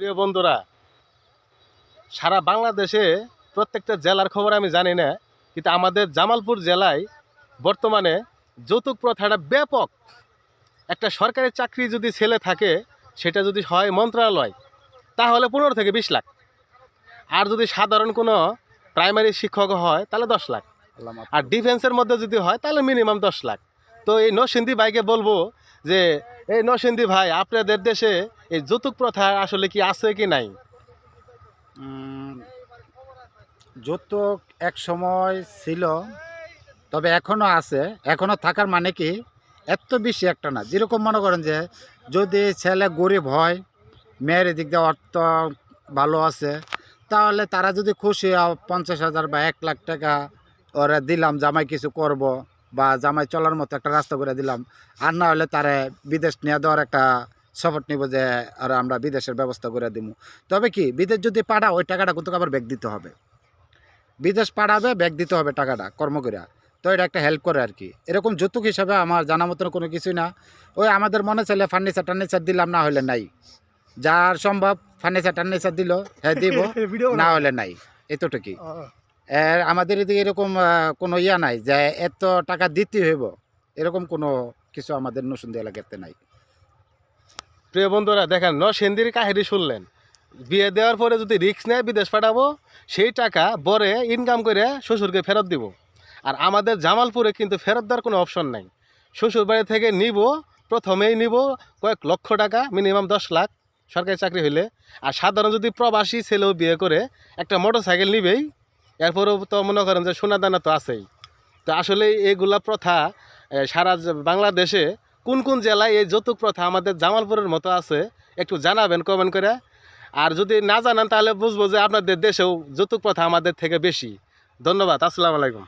প্রিয় বন্ধুরা, সারা বাংলাদেশে প্রত্যেকটা জেলার খবর আমি জানি না, কিন্তু আমাদের জামালপুর জেলায় বর্তমানে যৌতুক প্রথাটা ব্যাপক। একটা সরকারি চাকরি যদি ছেলে থাকে, সেটা যদি হয় মন্ত্রণালয়, তাহলে 15 থেকে 20 লাখ। আর যদি সাধারণ কোনো প্রাইমারি শিক্ষক হয় তাহলে 10 লাখ। আর ডিফেন্সের মধ্যে যদি হয় তাহলে মিনিমাম 10 লাখ। তো এই নরসিংদী ভাইকে বলবো যে, এই নরসিংদী ভাই, আপনাদের দেশে এই যৌতুক প্রথা আসলে কি আছে কি নাই? যৌতুক এক সময় ছিল, তবে এখনও আছে। এখনও থাকার মানে কি, এত বেশি একটা না। যেরকম মনে করেন যে যদি ছেলে গরিব হয়, মেয়ের দিক দিয়ে অর্থ ভালো আছে, তাহলে তারা যদি খুশি 50,000 বা 1 লাখ টাকা ওরা দিলাম, জামাই কিছু করব বা জামাই চলার মতো একটা রাস্তা করে দিলাম। আর না হলে তারা বিদেশ নিয়ে দেওয়ার একটা শপথ নিব যে আর আমরা বিদেশের ব্যবস্থা করে দিব। তবে কি, বিদেশ যদি পাঠা, ওই টাকাটা কিন্তু আবার ব্যাক দিতে হবে। বিদেশ পাঠাবে, ব্যাক দিতে হবে টাকাটা কর্ম করে। তো এটা একটা হেল্প করে আর কি। এরকম যৌতুক হিসাবে আমার জানা মতন কোনো কিছুই না। ওই আমাদের মনে চাইলে ফার্নিচার দিলাম, না হলে নাই। যার সম্ভব ফার্নিচার দিল, হ্যাঁ দিব, না হলে নাই, এতটুকুই। আমাদের এদিকে এরকম কোনো ইয়া নাই যে এত টাকা দিতে হইব, এরকম কোনো কিছু আমাদের নরসিংদী এলাকাতে নাই। প্রিয় বন্ধুরা, দেখেন, নরসিংদীর কাহিনী শুনলেন। বিয়ে দেওয়ার পরে যদি রিস্ক নেয় বিদেশ পাঠাবো, সেই টাকা বরে ইনকাম করে শ্বশুরকে ফেরত দিব। আর আমাদের জামালপুরে কিন্তু ফেরত দেওয়ার কোনো অপশন নাই। শ্বশুর বাড়ি থেকে নিব, প্রথমেই নিব কয়েক লক্ষ টাকা, মিনিমাম 10 লাখ সরকারি চাকরি হইলে। আর সাধারণ যদি প্রবাসী ছেলেও বিয়ে করে, একটা মোটর সাইকেল নিবেই। এরপরেও তো মনে করেন যে সোনা দানা তো আছেই। তো আসলে এইগুলা প্রথা সারা বাংলাদেশে কোন কোন জেলায় এই যৌতুক প্রথা আমাদের জামালপুরের মতো আছে, একটু জানাবেন কমেন্ট করে। আর যদি না জানান তাহলে বুঝবো যে আপনাদের দেশেও যৌতুক প্রথা আমাদের থেকে বেশি। ধন্যবাদ। আসসালামু আলাইকুম।